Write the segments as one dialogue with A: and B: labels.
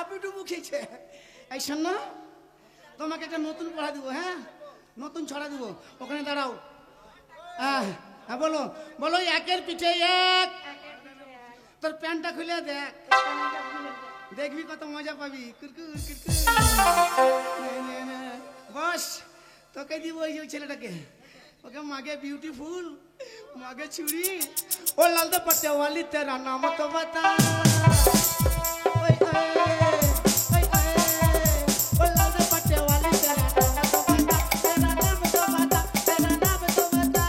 A: হাবিডুবু খেয়েছে। এই শোন না, তোমাকে একটা নতুন পড়া দিব, হ্যাঁ নতুন ছড়া দিব, ওখানে দাঁড়াও। হ্যাঁ হ্যাঁ বলো বলো, একের পিঠে এক। তোর প্যান্টটা খুলে দেখ, দেখবি কত মজা পাবি। কুরকুর কুরকুর বস, তোকে দিব ওই যে ছেলেটাকে, ওকে মাগে বিউটিফুল, मागे छुरी ओ लाल दुपट्टे वाली तेरा नाम तो बता। ओए ओए ओए ओ लाल दुपट्टे वाली तेरा नाम तो बता, तेरा नाम तो बता, तेरा नाम तो बता।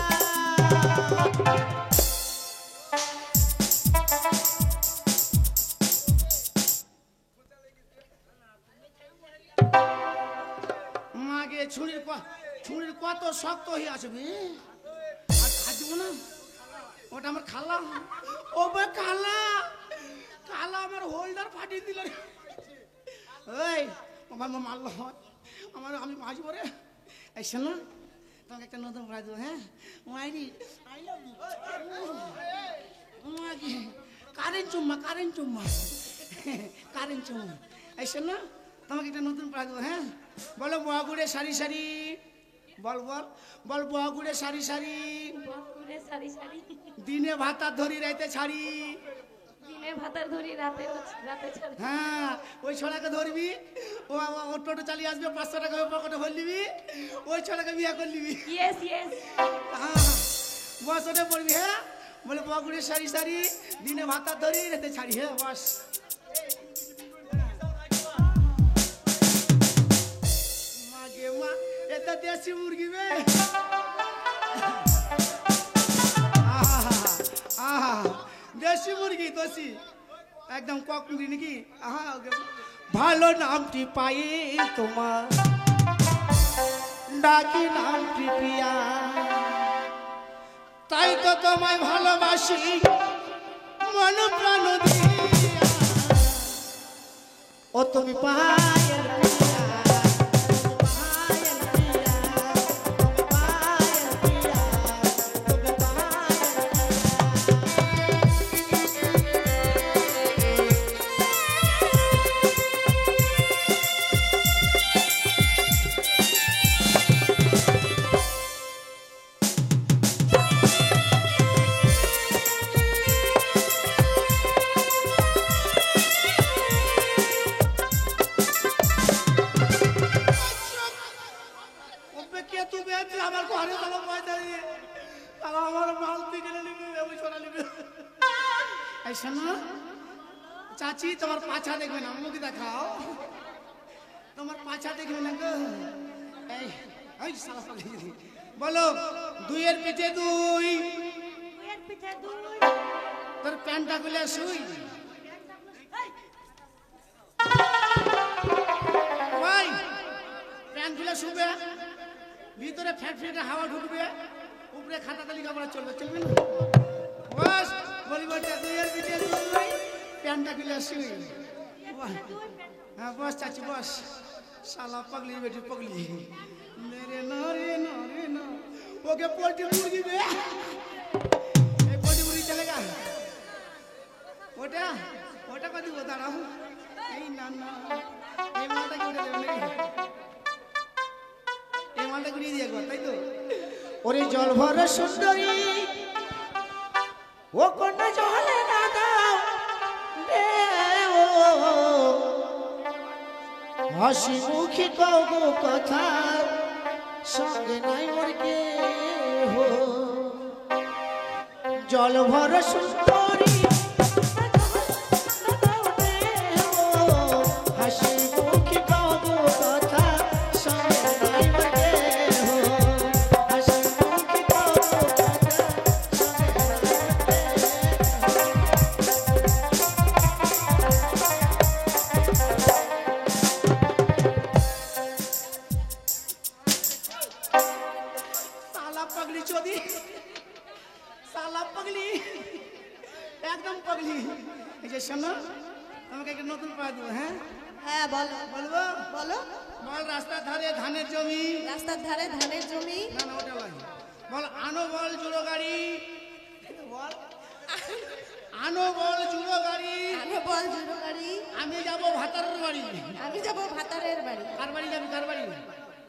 A: मागे छुरी को तो शक्त ही आसबी না, ওটা আমার খালা। ও বে খালা, খালা আমার হোল্ডার ফাটিয়ে দিল। এই আমার মারল আমার, আমি বাঁচবো রে। এই শোনো, তোমাকে একটা নতুন পড়া দেবো, হ্যাঁ মাইরি আই লাভ ইউ মাগি, কারেন্ট চুম্মা কারেন্ট চুম্মা কারেন্ট চুম্মা। এই শোনো, তোমাকে একটা নতুন পড়া দেবো, হ্যাঁ বলো বগুড়ে সারি সারি, বল বল বল বগুড়ে সারি সারি, দিনে ভাতার ধরি রাতে ছাড়ি,
B: দিনে ভাতার ধরি রাতে রাতে ছাড়ি।
A: হ্যাঁ ওই ছড়াকে ধরবি, ও টোটো চালিয়ে আসবে, 500 টাকা পকেটে ভরে নিবি, ওই ছড়াকে বিয়ে করে নিবি।
B: ইয়েস ইয়েস,
A: হ্যাঁ বস ওটা পড়বি। হ্যাঁ বলে বগুড়ে সারি সারি, দিনে ভাতার ধরি রাতে ছাড়ি। হ্যাঁ বস, মাগে মা এটা দেশি মুরগি বে। দেশি মুরগি দোষী একদম কক মুরগি নাকি। ভালো নামটি পাই তোমার, ডাকি নামটি পিয়া, তাই তো তোমায় ভালোবাসি মন প্রাণ দিয়া। ও তুমি পায়েল চাচি, তোমার পাছা দেখবে না, মুখ দেখাও, তোমার পাছা দেখবে না গো। বলো দুইয়ের পিঠে দুই, তোর প্যান্টটা খুলে শুই, প্যান্ট খুলে শুবে, ভিতরে ফ্যাট ফ্যাটে হাওয়া ঢুকবে, উপরে খাতা তালিকা পড়া চলবে, চলবে না বস। বলি বলটা দুইয়ের পিঠে দুই, প্যান্টটা খুলে শুই। হ্যাঁ বস চাচি বস। শালা পগলি বেটি পগলি মেরে না রে না রে না, ওকে পোল্ট্রি মুরগি বে, এই পোল্ট্রি মুরগি চলেগা। ওটা ওটা কত দিব, দাঁড়াও। এই না না, এই মালটাকে উঠে দেবে নাকি, এই মালটাকে উড়িয়ে দিয়ে একবার, তাই তো। ওরে জল ভরা সুন্দরী ও কন্যা জলে না দাও হাসি মুখে কও গো কথা, সঙ্গে নাই মোর কেহ, জল ভরা সুন্দরী হাসি মুখে কও গো কথা, সঙ্গে নাই মোর কেহ, হাসি মুখে কও গো কথা, একদম পাগলি। এই যে শোনো, তোমাকে একটা নতুন পড়া দেবো, হ্যাঁ
C: হ্যাঁ বলো
A: বলবো
C: বলো।
A: বল রাস্তার ধারে ধানের জমি,
C: রাস্তার ধারে ধানের জমি,
A: না না ওটা নয়, বল আনো বল জুড়ো গাড়ি, বল আনো বল জুড়ো গাড়ি,
C: আনো বল জুড়ো গাড়ি,
A: আমি যাবো ভাতার বাড়ি। বাড়ি?
C: আমি যাব ভাতারের বাড়ি।
A: কার বাড়ি যাবি? কার বাড়ি?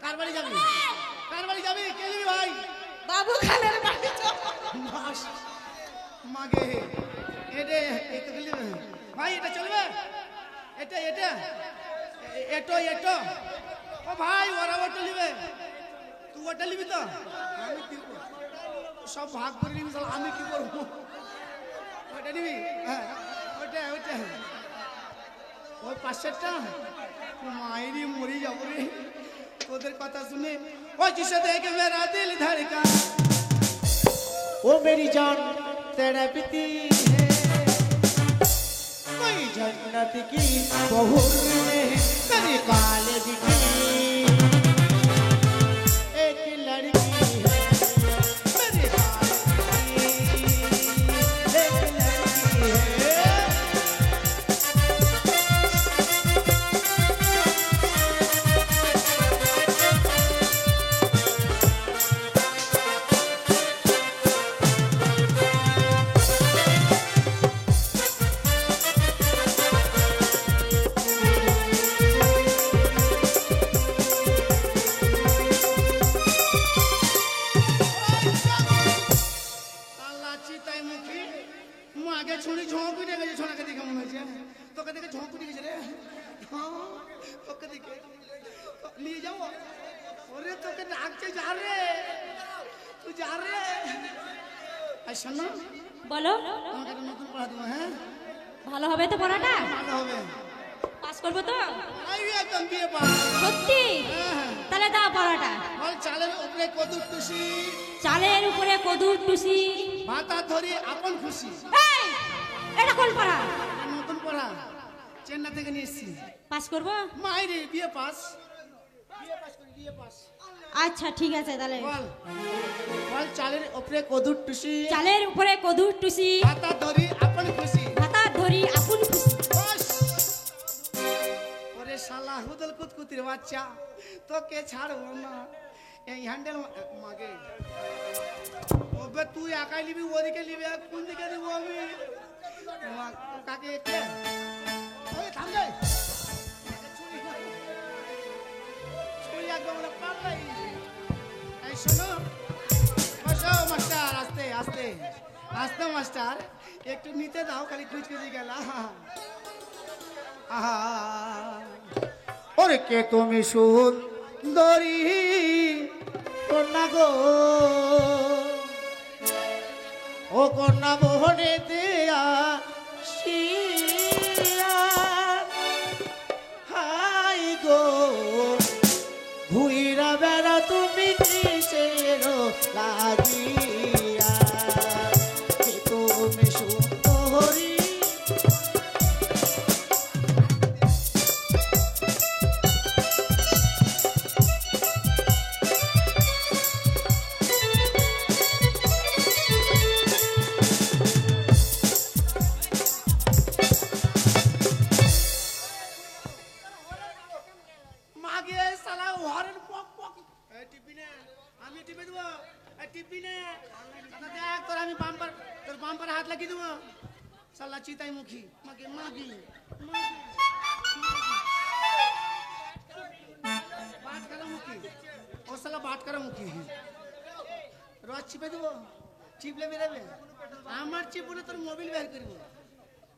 A: কার বাড়ি যাবি? কার বাড়ি যাবি? কে নিবি ভাই?
C: বাবু খালের বাড়ি যাব।
A: বাস মাগে এটা এটা গেলি ভাই, এটা চলবে? এটা এটা এটো এটো ও ভাই, ওরা ওটা নিবে, তুই ওটা নিবি তো? আমি কি করব? সব ভাগ করে নিবি, আমি কি করবো? ওটা নিবি? হ্যাঁ ওটা ওটা ওই 500টা মায়েরই মরি যাবো রে তোদের কথা শুনে। ও जिसे देख मेरा दिल धड़का,
D: ओ मेरी जान तेरा पीती है, कोई जन्नत की बहू ने तेरे कॉलेज की एक लड़की है, मेरे कॉलेज की एक लड़की है।
A: আল্লাহ চিতাই মুখী মাকে ছুরি ঝোঁক উঠে গেছে, ছোনাকে দেখে মনে হয়েছে তোকে দেখে ঝোঁক উঠে গেছে রে। হ্যাঁ, তোকে দেখে নিয়ে যাবো। ওরে তোকে ডাকছে, যা রে তুই যা রে। আর শোনো,
B: বলো,
A: তোমাকে একটা নতুন পড়া দেবো। হ্যাঁ
B: ভালো হবে তো পড়াটা?
A: ভালো হবে।
B: পাস করবো তো?
A: এই একদম বিয়ে পাস।
B: সত্যি?
A: হ্যাঁ।
B: তাহলে দাও পড়াটা।
A: বল চালের উপরে কদুর টুসি,
B: চালের উপরে কদুর টুসি।
A: ভাতা ধরি আপন খুশি।
B: এই, এটা কোন পড়া?
A: আর নতুন পড়া চেন্নাই থেকে নিয়ে এসছি।
B: পাস করবো?
A: মাইরে বিয়ে পাস, বিয়ে পাস করি, বিয়ে পাস।
B: আচ্ছা ঠিক আছে তাহলে।
A: বল বল চালের উপরে কদুর টুসি,
B: চালের উপরে কদুর টুসি,
A: ভাতা ধরি আপন খুশি।
B: ভাতা ধরি আপন খুশি।
A: বস। ওরে শালা হুদল কুতকুতির বাচ্চা, তোকে ছাড়বো না। এই হ্যান্ডেল মাগে ওবে, তুই একাই নিবি? ওদিকে নিবি? কোন দিকে নিবো আমি? কাকে কে? ওই থাম রে। ছুরি একদম না পারলাই। এই শোনো, বসো মাস্টার, আস্তে আস্তে আস্তে মাস্টার, একটু নিতে দাও, খালি কুচকুচি গেলা। আহা
D: ওরে কে তুমি সুন্দরী কন্যা গো, ও কন্যা মোহনে দেয়া শিয়া, হাই গো ঘুইরা বেড়া তুমি কিসের লাগিয়া, কে তুমি সুন্দরী।
A: মাগে শালা হরেন পক পক। এই টিপি নে, আমি টিপে দেবো। এই টিপি নে, শালা দেখ তোর আমি বাম্পার, তোর বাম্পারে হাত লাগিয়ে দেবো। শালা চিতাই মুখী মাগে মাগি মাগি বাট করা মুখী, ও শালা বাট করা মুখী। রস চিপে দেবো, চিপলে বেরোবে। আমার চিপুনে তোর মোবিল বের করব।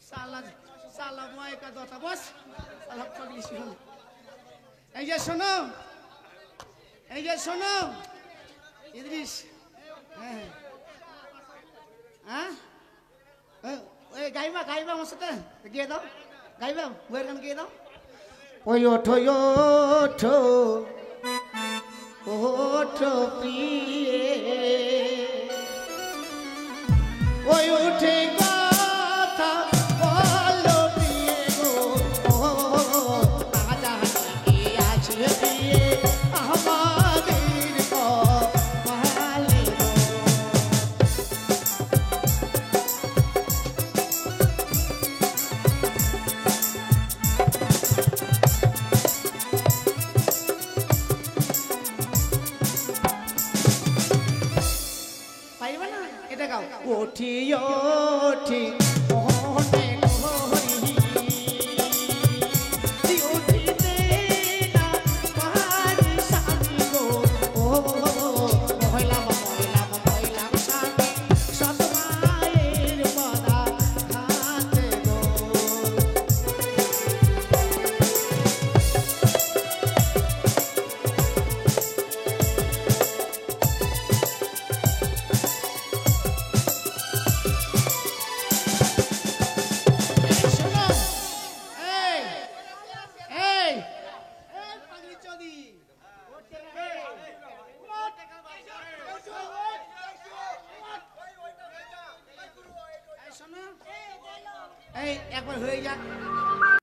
A: শালা শালা ময়কা দতা বস, শালা পাগলি শোন। এই যে শোনো, এই যে শোনো ইদ্রিস, হ্যাঁ হ্যাঁ, ওই গাইবা গাইবা আমার সাথে গিয়ে দাও, গাইবা বইয়ের গান গিয়ে দাও।
D: ওই ওঠো ওঠো ওঠো প্রিয়ে, ওই উঠে কথা বলো প্রিয়ে গো, আজা কি আছে প্রিয়ে আমাদের কপালে গো।
A: পাইবা না? এটা গাও।
D: উঠিও